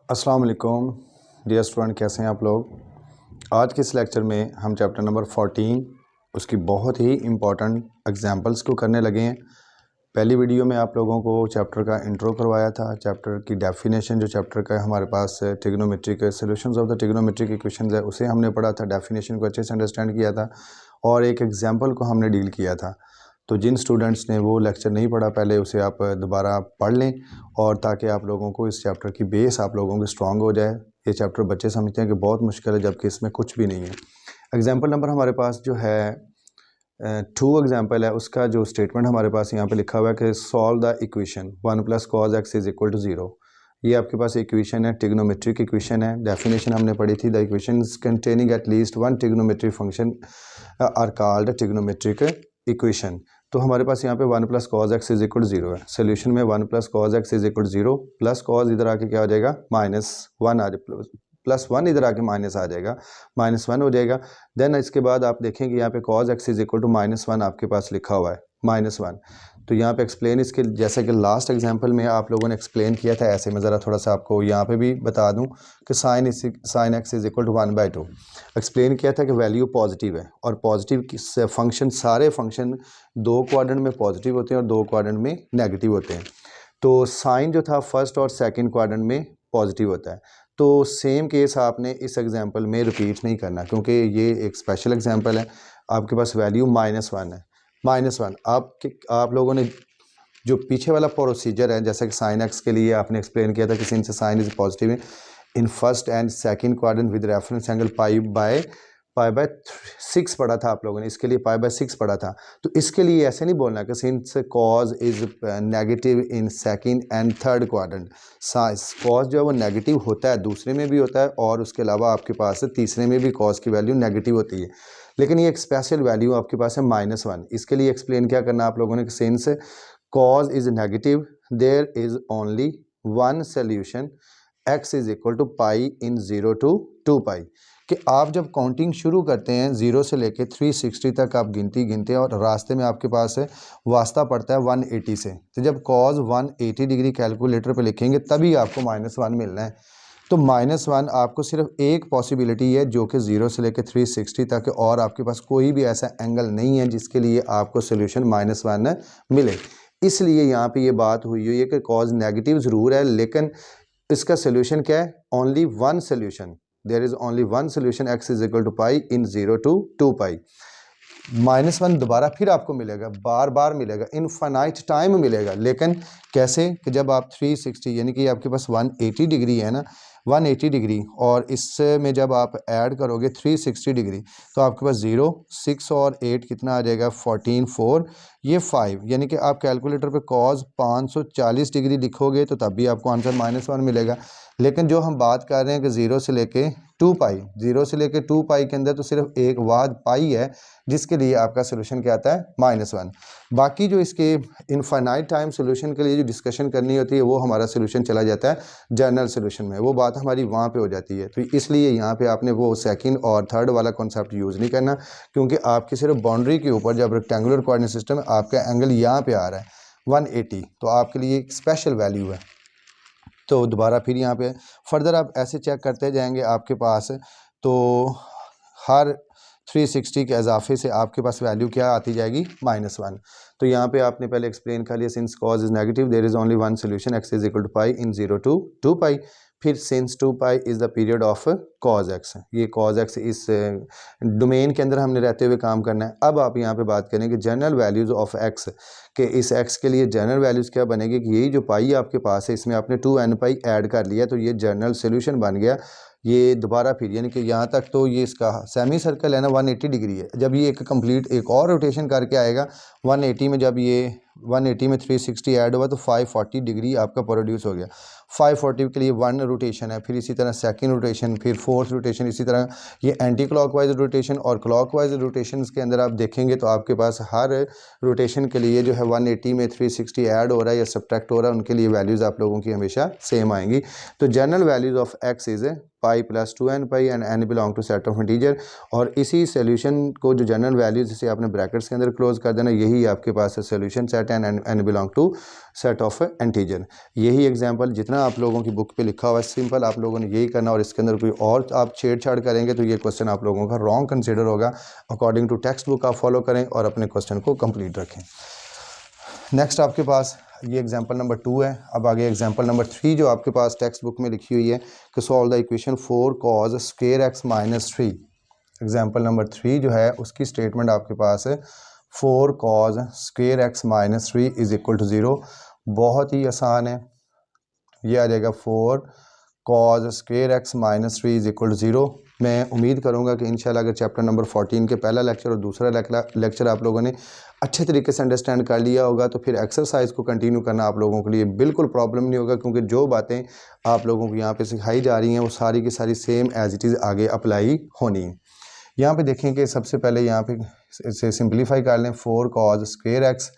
अस्सलाम वालेकुम dear student, कैसे हैं आप लोग। आज के इस लेक्चर में हम चैप्टर नंबर 14 उसकी बहुत ही इम्पॉर्टेंट एग्जांपल्स को करने लगे हैं। पहली वीडियो में आप लोगों को चैप्टर का इंट्रो करवाया था, चैप्टर की डेफिनेशन जो चैप्टर का हमारे पास ट्रिग्नोमेट्री के solutions of the trigonometric equations है उसे हमने पढ़ा था, डेफिनेशन को अच्छे से अंडरस्टैंड किया था और एक एग्जाम्पल को हमने डील किया था। तो जिन स्टूडेंट्स ने वो लेक्चर नहीं पढ़ा पहले उसे आप दोबारा पढ़ लें और ताकि आप लोगों को इस चैप्टर की बेस आप लोगों की स्ट्रॉन्ग हो जाए। ये चैप्टर बच्चे समझते हैं कि बहुत मुश्किल है, जबकि इसमें कुछ भी नहीं है। एग्जाम्पल नंबर हमारे पास जो है 2 एग्जाम्पल है, उसका जो स्टेटमेंट हमारे पास यहाँ पे लिखा हुआ है कि solve the equation 1 + cos x = 0। ये आपके पास इक्वेशन है, ट्रिग्नोमेट्रिक इक्वेशन है। डेफिनेशन हमने पढ़ी थी, the equations containing at least one trigonometric function are called trigonometric equation. तो हमारे पास यहाँ पे 1 + cos x = 0 है। सोल्यूशन में 1 + cos x = 0 प्लस cos इधर आके क्या हो जाएगा -1 आ +1 इधर आके माइनस आ जाएगा, -1 हो जाएगा। देन इसके बाद आप देखेंगे यहाँ पे cos x = -1 आपके पास लिखा हुआ है, -1। तो यहाँ पे एक्सप्लेन इसके जैसे कि लास्ट एग्जांपल में आप लोगों ने एक्सप्लेन किया था, ऐसे मैं ज़रा थोड़ा सा आपको यहाँ पे भी बता दूँ कि sin x = 1/2 एक्सप्लेन किया था कि वैल्यू पॉजिटिव है और पॉजिटिव फंक्शन सारे फंक्शन 2 क्वाड्रेंट में पॉजिटिव होते हैं और 2 क्वाड्रेंट में नेगेटिव होते हैं। तो साइन जो था फर्स्ट और सेकंड क्वाड्रेंट में पॉजिटिव होता है। तो सेम केस आपने इस एग्जांपल में रिपीट नहीं करना, क्योंकि ये एक स्पेशल एग्जांपल है। आपके पास वैल्यू -1 है, -1 आप लोगों ने जो पीछे वाला प्रोसीजर है, जैसे कि साइन एक्स के लिए आपने एक्सप्लेन किया था कि since sine is positive in first and second quadrant with reference angle पाई/6 पढ़ा था आप लोगों ने, इसके लिए पाई/6 पढ़ा था। तो इसके लिए ऐसे नहीं बोलना कि since cos is negative in second and third quadrant. Cause जो है वो नेगेटिव होता है, दूसरे में भी होता है और उसके अलावा आपके पास तीसरे में भी कॉज की वैल्यू नेगेटिव होती है। लेकिन ये एक स्पेशल वैल्यू आपके पास है -1। इसके लिए एक्सप्लेन क्या करना आप लोगों ने कि since cos is negative there is only one solution x = pi in 0 to 2 pi। कि आप जब काउंटिंग शुरू करते हैं 0 से लेके 360 तक आप गिनती गिनते हैं और रास्ते में आपके पास वास्ता पड़ता है 180 से। तो जब cos 180 डिग्री कैलकुलेटर पे लिखेंगे तभी आपको -1 मिलना है। तो -1 आपको सिर्फ एक पॉसिबिलिटी है जो कि 0 से लेकर 360 तक है और आपके पास कोई भी ऐसा एंगल नहीं है जिसके लिए आपको सोल्यूशन -1 मिले। इसलिए यहाँ पे ये बात हुई है कि कॉज नेगेटिव ज़रूर है, लेकिन इसका सोल्यूशन क्या है? Only one solution, there is only one solution x = pi in 0 to 2 pi। -1 दोबारा फिर आपको मिलेगा, बार बार मिलेगा, इनफाइनाइट टाइम मिलेगा। लेकिन कैसे? कि जब आप 360 यानी कि आपके पास 180 डिग्री है ना, 180 डिग्री और इससे में जब आप ऐड करोगे 360 डिग्री तो आपके पास 0 6 और 8 कितना आ जाएगा? 14 4 ये 5, यानी कि आप कैलकुलेटर पे cos 540 डिग्री लिखोगे तो तब भी आपको आंसर -1 मिलेगा। लेकिन जो हम बात कर रहे हैं कि 0 से लेके 2 पाई, 0 से लेके 2 पाई के अंदर तो सिर्फ एक वाद पाई है जिसके लिए आपका सोल्यूशन क्या आता है? -1। बाकी जो इसके इनफाइनाइट टाइम सोल्यूशन के लिए जो डिस्कशन करनी होती है वो हमारा सोल्यूशन चला जाता है जनरल सोल्यूशन में, वो बात हमारी वहाँ पे हो जाती है। तो इसलिए यहाँ पे आपने वो सेकंड और थर्ड वाला कॉन्सेप्ट यूज़ नहीं करना, क्योंकि आपकी सिर्फ बाउंड्री के ऊपर जब रेक्टेंगुलर कोऑर्डिनेट सिस्टम आपका एंगल यहाँ पे आ रहा है 180, तो आपके लिए एक स्पेशल वैल्यू है। तो दोबारा फिर यहाँ पे फर्दर आप ऐसे चेक करते जाएंगे आपके पास, तो हर 360 के इजाफे से आपके पास वैल्यू क्या आती जाएगी? -1। तो यहाँ पे आपने पहले एक्सप्लेन कर लिया, since cos is negative there is only one solution x = pi in 0 to 2 pi। फिर since 2 pi is the period of cos x, ये cos x इस डोमेन के अंदर हमने रहते हुए काम करना है। अब आप यहाँ पे बात करें कि जनरल वैल्यूज़ ऑफ x, कि इस x के लिए जनरल वैल्यूज़ क्या बनेगी कि यही जो पाई आपके पास है इसमें आपने 2n पाई ऐड कर लिया तो ये जनरल सोल्यूशन बन गया। ये दोबारा फिर यानी कि यहाँ तक तो ये इसका सेमी सर्कल है ना 180 डिग्री है। जब ये एक कंप्लीट एक और रोटेशन करके आएगा 180 में, जब ये 180 में 360 ऐड हुआ तो 540 डिग्री आपका प्रोड्यूस हो गया। 540 के लिए 1 रोटेशन है, फिर इसी तरह सेकंड रोटेशन, फिर फोर्थ रोटेशन, इसी तरह ये एंटी क्लॉकवाइज रोटेशन और क्लॉकवाइज रोटेशन के अंदर आप देखेंगे तो आपके पास हर रोटेशन के लिए जो है 180 में 360 ऐड हो रहा है या सब्ट्रैक्ट हो रहा है, उनके लिए वैल्यूज़ आप लोगों की हमेशा सेम आएंगी। तो general values of x is pi plus 2n pi and n belong to set of integer. और इसी सोल्यूशन को जो जनरल वैल्यूज इसे आपने ब्रैकेट्स के अंदर क्लोज कर देना, यही आपके पास है solution set and n belong to set of integer. यही एग्जांपल जितना आप लोगों की बुक पे लिखा हुआ है सिंपल आप लोगों ने यही करना, और इसके अंदर कोई और आप छेड़छाड़ करेंगे तो ये क्वेश्चन आप लोगों का रॉन्ग कंसिडर होगा। अकॉर्डिंग टू टेक्स्ट बुक आप फॉलो करें और अपने क्वेश्चन को कंप्लीट रखें। नेक्स्ट आपके पास ये एग्जांपल नंबर 2 है। अब आगे एग्जांपल नंबर 3 जो आपके पास टेक्स्ट बुक में लिखी हुई है कि solve the equation 4 cos square x minus 3। Example number 3 जो है उसकी स्टेटमेंट आपके पास है 4 cos square x minus 3 is equal to 0। बहुत ही आसान है, ये आ जाएगा 4 cos square x minus 3 is equal to 0। मैं उम्मीद करूंगा कि इंशाल्लाह अगर चैप्टर नंबर 14 के पहला लेक्चर और दूसरा लेक्चर आप लोगों ने अच्छे तरीके से अंडरस्टैंड कर लिया होगा तो फिर एक्सरसाइज को कंटिन्यू करना आप लोगों के लिए बिल्कुल प्रॉब्लम नहीं होगा, क्योंकि जो बातें आप लोगों को यहाँ पे सिखाई जा रही हैं वो सारी की सारी सेम एज इट इज़ आगे अप्लाई होनी है। यहाँ पे देखें कि सबसे पहले यहाँ पे इसे सिंप्लीफाई कर लें। 4 cos स्क्वायर एक्स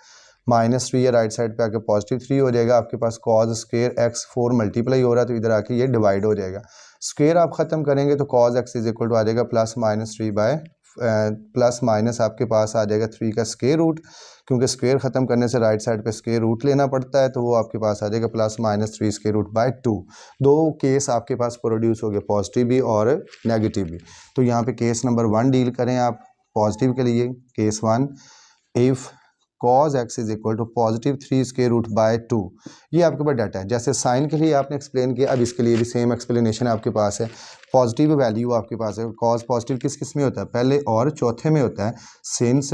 माइनस 3 या राइट साइड पे आके पॉजिटिव 3 हो जाएगा। आपके पास cos स्क्वायर एक्स 4 मल्टीप्लाई हो रहा है तो इधर आके ये डिवाइड हो जाएगा। स्क्वायर आप ख़त्म करेंगे तो cos x is equal to आ जाएगा plus minus 3 by plus minus आपके पास आ जाएगा 3 का स्क्वायर रूट, क्योंकि स्क्वायर ख़त्म करने से राइट साइड पे स्क्वायर रूट लेना पड़ता है, तो वो आपके पास आ जाएगा plus minus 3 square root by 2। दो केस आपके पास प्रोड्यूस हो गए, पॉजिटिव भी और नेगेटिव भी। तो यहाँ पे केस नंबर 1 डील करें आप पॉजिटिव के लिए। Case 1, if cos x is equal to positive 3 square root by 2। ये आपके पास डाटा है, जैसे साइन के लिए आपने एक्सप्लेन किया, अब इसके लिए भी सेम एक्सप्लेनेशन आपके पास है। पॉजिटिव वैल्यू आपके पास है। cos पॉजिटिव किस में होता है, पहले और चौथे में होता है। Since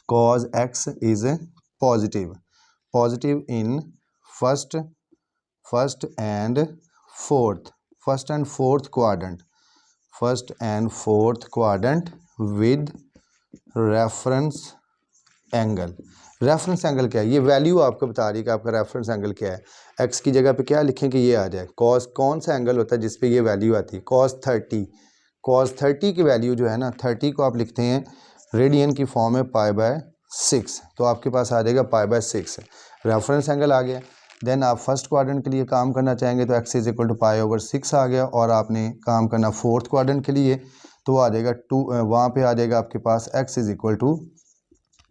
cos x is positive in first and fourth quadrant with reference angle. Reference angle क्या है, ये वैल्यू आपको बता रही है कि आपका रेफरेंस एंगल क्या है। एक्स की जगह पे क्या लिखें कि ये आ जाए। कॉस कौन सा एंगल होता है जिस पे ये वैल्यू आती है, cos 30 की वैल्यू जो है ना 30 को आप लिखते हैं रेडियन की फॉर्म में π/6, तो आपके पास आ जाएगा π/6 रेफरेंस एंगल आ गया। देन आप फर्स्ट क्वाड्रेंट के लिए काम करना चाहेंगे तो x इज इक्वल टू π/6 आ गया, और आपने काम करना फोर्थ क्वाड्रेंट के लिए तो आ जाएगा 2, वहाँ पे आ जाएगा आपके पास x is equal to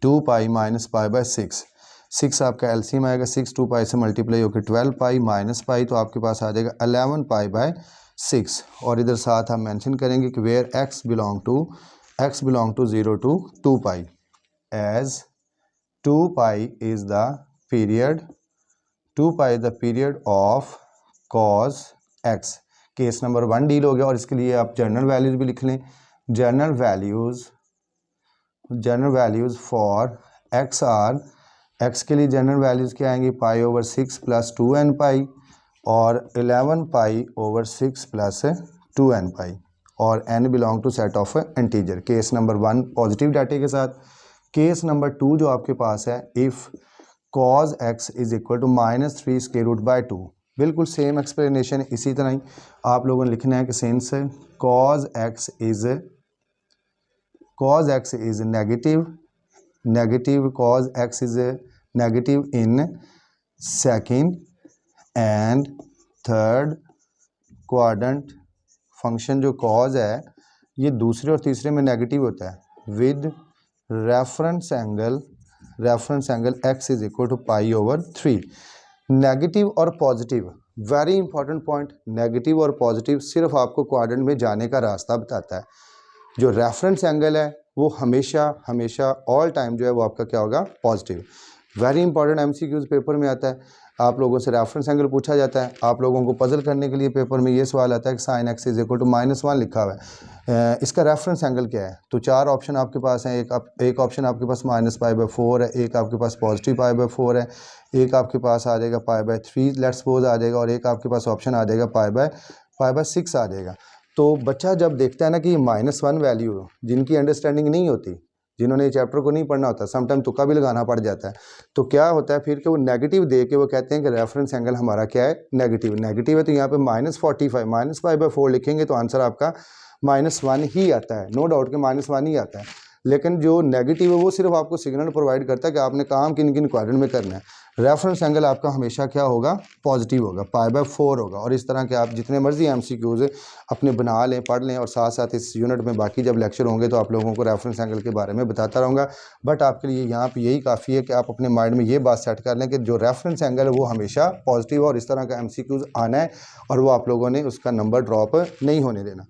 2 pi minus π/6। 6 आपका एलसीएम आएगा, 6 2 पाई से मल्टीप्लाई होकर 12 पाई माइनस पाई, तो आपके पास आ जाएगा 11 π/6। और इधर साथ हम मेंशन करेंगे कि where x belong to 0 to 2 pi, as 2 pi is the period of cos x। Case number 1 deal हो गया, और इसके लिए आप जनरल वैल्यूज भी लिख लें। General values for x are, x के लिए जनरल वैल्यूज़ क्या आएंगी, π/6 प्लस 2n पाई और 11 π/6 प्लस 2n पाई, और n belong to set of integer. Case number 1 positive डाटे के साथ। केस नंबर 2 जो आपके पास है, if cos x is equal to -3 square root by 2। बिल्कुल सेम एक्सप्लेनेशन, इसी तरह ही आप लोगों ने लिखना है कि since cos x is negative in second and third quadrant। Function जो cos है ये दूसरे और तीसरे में नेगेटिव होता है with reference angle x is equal to π/3। Negative और positive, very important point, negative और पॉजिटिव सिर्फ आपको क्वाड्रेंट में जाने का रास्ता बताता है। जो रेफरेंस एंगल है वो हमेशा ऑल टाइम जो है वो आपका क्या होगा, positive. Very important MCQs paper में आता है, आप लोगों से रेफरेंस एंगल पूछा जाता है। आप लोगों को पजल करने के लिए पेपर में ये सवाल आता है कि sine x is equal to -1 लिखा हुआ है, इसका रेफरेंस एंगल क्या है। तो 4 ऑप्शन आपके पास हैं। एक ऑप्शन आपके पास -π/4 है, एक आपके पास पॉजिटिव π/4 है, एक आपके पास आ जाएगा π/3 लेट्स सपोज आ जाएगा, और एक आपके पास ऑप्शन आ जाएगा π/6 आ जाएगा। तो बच्चा जब देखता है ना कि ये -1 वैल्यू, जिनकी अंडरस्टैंडिंग नहीं होती, जिन्होंने ये चैप्टर को नहीं पढ़ना होता, समटाइम तुक्का भी लगाना पड़ जाता है, तो क्या होता है फिर कि वो नेगेटिव दे के वो कहते हैं कि रेफरेंस एंगल हमारा क्या है, नेगेटिव है। तो यहाँ पे -45 -π/4 लिखेंगे तो आंसर आपका -1 ही आता है, नो डाउट कि -1 ही आता है। लेकिन जो नेगेटिव है वो सिर्फ आपको सिग्नल प्रोवाइड करता है कि आपने काम किन किन क्वाड्रेंट में करना है। रेफरेंस एंगल आपका हमेशा क्या होगा, पॉजिटिव होगा, π/4 होगा। और इस तरह के आप जितने मर्जी एमसीक्यूज अपने बना लें, पढ़ लें, और साथ साथ इस यूनिट में बाकी जब लेक्चर होंगे तो आप लोगों को रेफरेंस एंगल के बारे में बताता रहूँगा। बट आपके लिए यहाँ पे यही काफ़ी है कि आप अपने माइंड में ये बात सेट कर लें कि जो रेफरेंस एंगल है वो हमेशा पॉजिटिव है और इस तरह का एमसीक्यूज आना है और वो आप लोगों ने उसका नंबर ड्रॉप नहीं होने देना।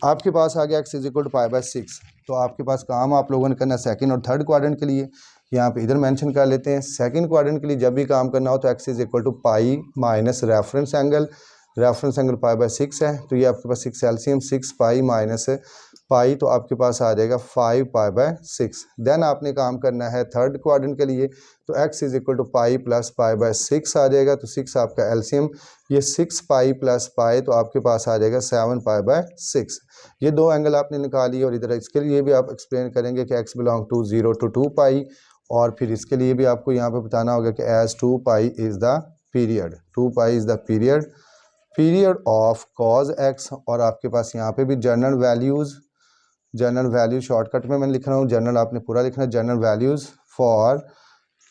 आपके पास आ गया x = π/6, तो आपके पास काम आप लोगों ने करना सेकंड और थर्ड क्वाड्रेंट के लिए, यहाँ पे इधर मेंशन कर लेते हैं। सेकंड क्वाड्रेंट के लिए जब भी काम करना हो तो x = pi minus reference angle π/6 है, तो ये आपके पास 6 एलसीएम 6 पाई माइनस पाई, तो आपके पास आ जाएगा 5 π/6। देन आपने काम करना है थर्ड क्वाड्रेंट के लिए, तो x = पाई प्लस π/6 आ जाएगा, तो 6 आपका एलसीएम, ये 6 पाई प्लस पाई, तो आपके पास आ जाएगा 7 π/6। ये दो एंगल आपने निकाली और इधर इसके लिए भी आप एक्सप्लेन करेंगे कि x बिलोंग टू 0 to 2 पाई, और फिर इसके लिए भी आपको यहाँ पे बताना होगा कि as 2 pi is the period, 2 pi is the period of cos x. और आपके पास यहाँ पे भी जनरल वैल्यूज शॉर्टकट में मैं लिख रहा हूँ, जनरल आपने पूरा लिखना है। General values for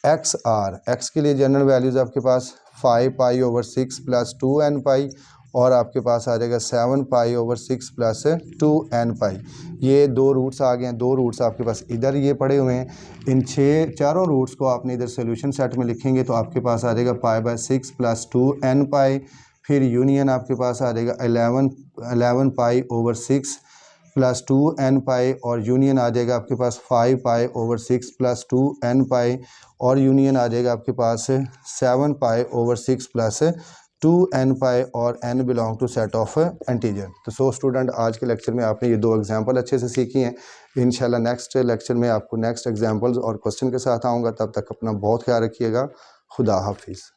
x are, x के लिए जनरल वैल्यूज़ आपके पास 5 π/6 प्लस 2n पाई, और आपके पास आ जाएगा 7 π/6 प्लस 2n पाई। ये दो रूट्स आ गए हैं, दो रूट्स आपके पास इधर ये पड़े हुए हैं। इन चारों रूट्स को आपने इधर सोल्यूशन सेट में लिखेंगे तो आपके पास आ जाएगा π/6 प्लस 2n पाई, फिर यूनियन आपके पास आ जाएगा 11 π/6 प्लस 2n पाई, और यूनियन आ जाएगा आपके पास 5 π/6 प्लस 2n पाई, और यूनियन आ जाएगा आपके पास 7 π/6 प्लस 2n पाई, और n belong to set of integer. तो स्टूडेंट, आज के लेक्चर में आपने ये दो एग्जांपल अच्छे से सीखी हैं। इंशाल्लाह नेक्स्ट लेक्चर में आपको नेक्स्ट एग्जांपल्स और क्वेश्चन के साथ आऊँगा। तब तक अपना बहुत ख्याल रखिएगा। खुदा हाफिज़।